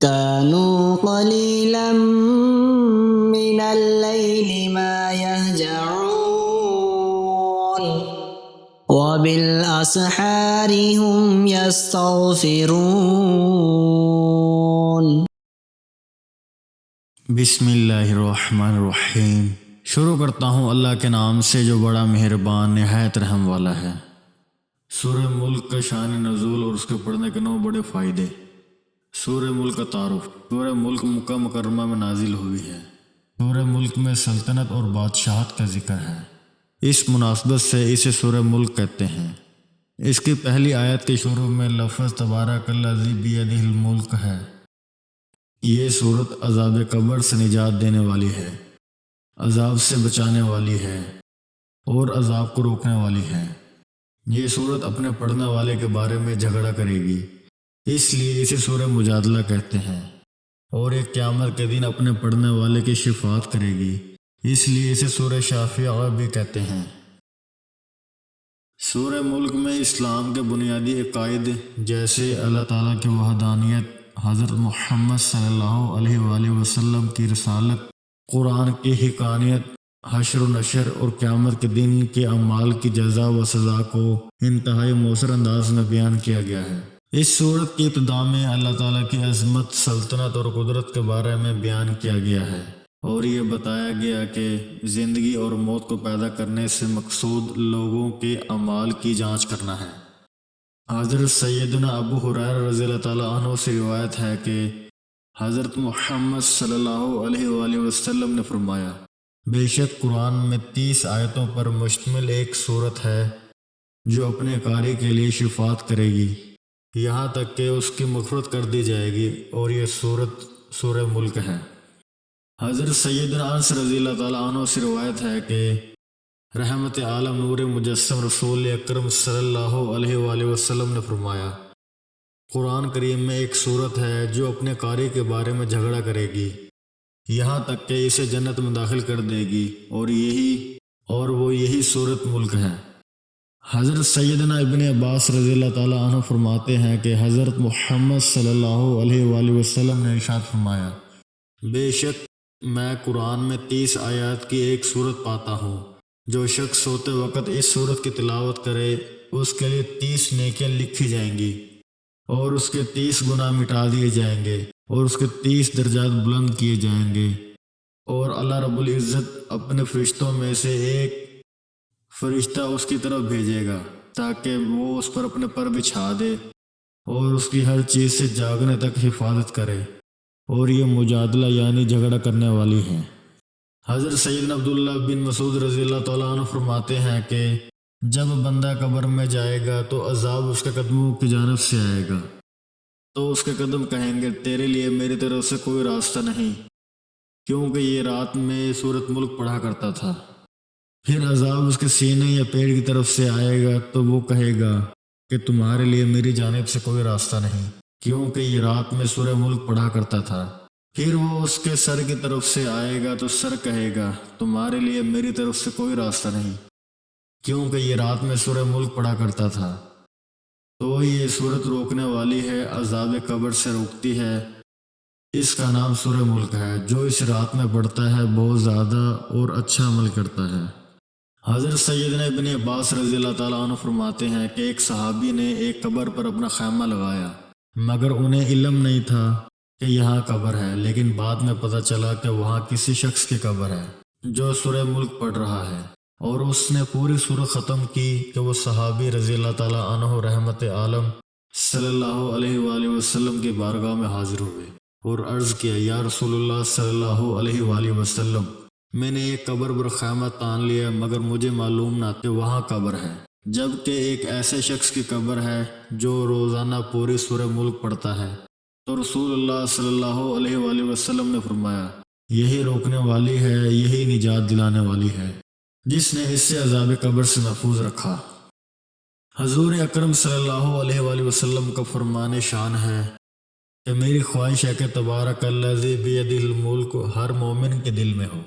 كانوا قليلا من الليل ما يهجعون وبالأسحار هم يستغفرون. بسم اللہ الرحمن الرحیم۔ شروع کرتا ہوں اللہ کے نام سے جو بڑا مہربان نہایت رحم والا ہے۔ سورہ ملک کا شان نزول اور اس کے پڑھنے کے 9 بڑے فائدے۔ سورہ ملک کا تعارف۔ سورہ ملک مکہ مکرمہ میں نازل ہوئی ہے۔ سورہ ملک میں سلطنت اور بادشاہت کا ذکر ہے، اس مناسبت سے اسے سورہ ملک کہتے ہیں۔ اس کی پہلی آیت کے شروع میں لفظ تبارک الذی بیدہ الملک ہے۔ یہ صورت عذاب قبر سے نجات دینے والی ہے، عذاب سے بچانے والی ہے اور عذاب کو روکنے والی ہے۔ یہ صورت اپنے پڑھنے والے کے بارے میں جھگڑا کرے گی، اس لیے اسے سورہ مجادلہ کہتے ہیں، اور ایک قیامت کے دن اپنے پڑھنے والے کی شفاعت کرے گی، اس لیے اسے سورہ شافعہ بھی کہتے ہیں۔ سورہ ملک میں اسلام کے بنیادی عقائد جیسے اللہ تعالیٰ کی وحدانیت، حضرت محمد صلی اللہ علیہ وآلہ وسلم کی رسالت، قرآن کی حقانیت، حشر و نشر اور قیامت کے دن کے اعمال کی جزا و سزا کو انتہائی مؤثر انداز میں بیان کیا گیا ہے۔ اس سورت کی ابتدا میں اللہ تعالیٰ کی عظمت، سلطنت اور قدرت کے بارے میں بیان کیا گیا ہے، اور یہ بتایا گیا کہ زندگی اور موت کو پیدا کرنے سے مقصود لوگوں کے اعمال کی جانچ کرنا ہے۔ حضرت سیدنا ابو ہریرہ رضی اللہ تعالیٰ عنہ سے روایت ہے کہ حضرت محمد صلی اللہ علیہ وآلہ وسلم نے فرمایا، بے شک قرآن میں 30 آیتوں پر مشتمل ایک سورت ہے جو اپنے قاری کے لیے شفاعت کرے گی یہاں تک کہ اس کی مغفرت کر دی جائے گی، اور یہ سورت سورہ ملک ہے۔ حضرت سیدنا انس رضی اللہ تعالیٰ عنہ سے روایت ہے کہ رحمت عالم نور مجسم رسول اکرم صلی اللہ علیہ وآلہ وسلم نے فرمایا، قرآن کریم میں ایک صورت ہے جو اپنے قاری کے بارے میں جھگڑا کرے گی یہاں تک کہ اسے جنت میں داخل کر دے گی، اور وہ یہی صورت ملک ہے۔ حضرت سیدنا ابن عباس رضی اللہ تعالیٰ عنہ فرماتے ہیں کہ حضرت محمد صلی اللہ علیہ وآلہ وسلم نے ارشاد فرمایا، بے شک میں قرآن میں 30 آیات کی ایک صورت پاتا ہوں، جو شخص سوتے وقت اس صورت کی تلاوت کرے اس کے لیے 30 نیکیاں لکھی جائیں گی، اور اس کے 30 گناہ مٹا دیے جائیں گے، اور اس کے 30 درجات بلند کیے جائیں گے، اور اللہ رب العزت اپنے فرشتوں میں سے ایک فرشتہ اس کی طرف بھیجے گا تاکہ وہ اس پر اپنے پر بچھا دے اور اس کی ہر چیز سے جاگنے تک حفاظت کرے، اور یہ مجادلہ یعنی جھگڑا کرنے والی ہے۔ حضرت سیدنا عبداللہ بن مسعود رضی اللہ تعالیٰ عنہ فرماتے ہیں کہ جب بندہ قبر میں جائے گا تو عذاب اس کے قدموں کی جانب سے آئے گا، تو اس کے قدم کہیں گے، تیرے لیے میری طرف سے کوئی راستہ نہیں، کیونکہ یہ رات میں سورۃ ملک پڑھا کرتا تھا۔ پھر عذاب اس کے سینے یا پیٹ کی طرف سے آئے گا تو وہ کہے گا کہ تمہارے لیے میری جانب سے کوئی راستہ نہیں، کیونکہ یہ رات میں سورہ ملک پڑھا کرتا تھا۔ پھر وہ اس کے سر کی طرف سے آئے گا تو سر کہے گا، تمہارے لیے میری طرف سے کوئی راستہ نہیں، کیونکہ یہ رات میں سورہ ملک پڑھا کرتا تھا۔ تو یہ صورت روکنے والی ہے، عذاب قبر سے روکتی ہے۔ اس کا نام سورہ ملک ہے۔ جو اس رات میں پڑھتا ہے بہت زیادہ اور اچھا عمل کرتا ہے۔ حضرت سیدنا ابن عباس رضی اللہ تعالیٰ عنہ فرماتے ہیں کہ ایک صحابی نے ایک قبر پر اپنا خیمہ لگایا، مگر انہیں علم نہیں تھا کہ یہاں قبر ہے، لیکن بعد میں پتہ چلا کہ وہاں کسی شخص کی قبر ہے جو سورہ ملک پڑھ رہا ہے، اور اس نے پوری سورت ختم کی کہ وہ صحابی رضی اللہ تعالیٰ عنہ رحمت عالم صلی اللہ علیہ وآلہ وسلم کی بارگاہ میں حاضر ہوئے اور عرض کیا، یا رسول اللہ صلی اللہ علیہ وآلہ وسلم، میں نے ایک قبر پر خیمہ تان لیا مگر مجھے معلوم نہ کہ وہاں قبر ہے، جبکہ ایک ایسے شخص کی قبر ہے جو روزانہ پوری سورہ ملک پڑھتا ہے۔ تو رسول اللہ صلی اللہ علیہ وآلہ وسلم نے فرمایا، یہی روکنے والی ہے، یہی نجات دلانے والی ہے، جس نے اس سے عذاب قبر سے محفوظ رکھا۔ حضور اکرم صلی اللہ علیہ وآلہ وسلم کا فرمان شان ہے کہ میری خواہش ہے کہ تبارک الذی بیدہ الملک ہر مومن کے دل میں ہو۔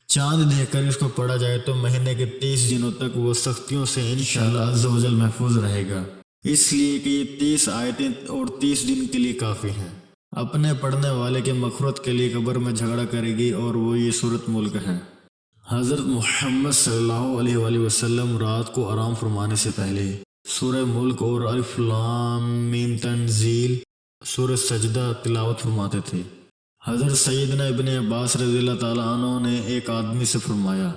چاند دیکھ کر اس کو پڑھا جائے تو مہینے کے 30 دنوں تک وہ سختیوں سے انشاءاللہ عز و جل محفوظ رہے گا، اس لیے کہ یہ 30 آیتیں اور 30 دن کے لیے کافی ہیں۔ اپنے پڑھنے والے کے مغفرت کے لیے قبر میں جھگڑا کرے گی، اور وہ یہ سورۃ ملک ہے۔ حضرت محمد صلی اللہ علیہ وآلہ وسلم رات کو آرام فرمانے سے پہلے سورہ ملک اور الف لام میم تنزیل سورہ سجدہ تلاوت فرماتے تھے۔ حضرت سیدنا ابن عباس رضی اللہ تعالیٰ عنہ نے ایک آدمی سے فرمایا،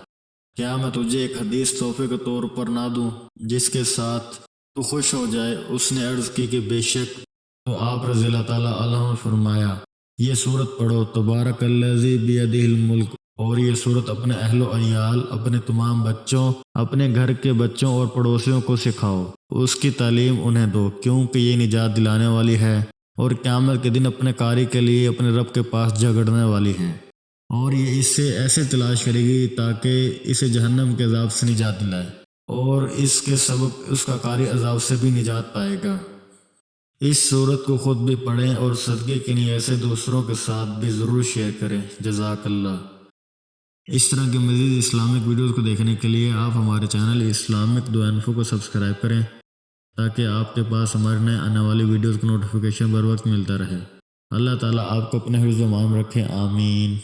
کیا میں تجھے ایک حدیث تحفے کے طور پر نہ دوں جس کے ساتھ تو خوش ہو جائے؟ اس نے عرض کی کہ بے شک۔ تو آپ رضی اللہ تعالیٰ عنہ نے فرمایا، یہ سورت پڑھو، تبارک الذی بیدہ الملک، اور یہ سورت اپنے اہل و عیال، اپنے تمام بچوں، اپنے گھر کے بچوں اور پڑوسیوں کو سکھاؤ، اس کی تعلیم انہیں دو، کیونکہ یہ نجات دلانے والی ہے اور قیامت کے دن اپنے قاری کے لیے اپنے رب کے پاس جھگڑنے والی ہے، اور یہ اس سے ایسے تلاش کرے گی تاکہ اسے جہنم کے عذاب سے نجات دلائے، اور اس کے سبب اس کا قاری عذاب سے بھی نجات پائے گا۔ اس صورت کو خود بھی پڑھیں اور صدقے کی نیت سے دوسروں کے ساتھ بھی ضرور شیئر کریں۔ جزاک اللہ۔ اس طرح کے مزید اسلامک ویڈیوز کو دیکھنے کے لیے آپ ہمارے چینل اسلامک دو انفو کو سبسکرائب کریں تاکہ آپ کے پاس ہمارے نئے آنے والی ویڈیوز کا نوٹیفیکیشن بر وقت ملتا رہے۔ اللہ تعالیٰ آپ کو اپنے حفظ و امان رکھے، آمین۔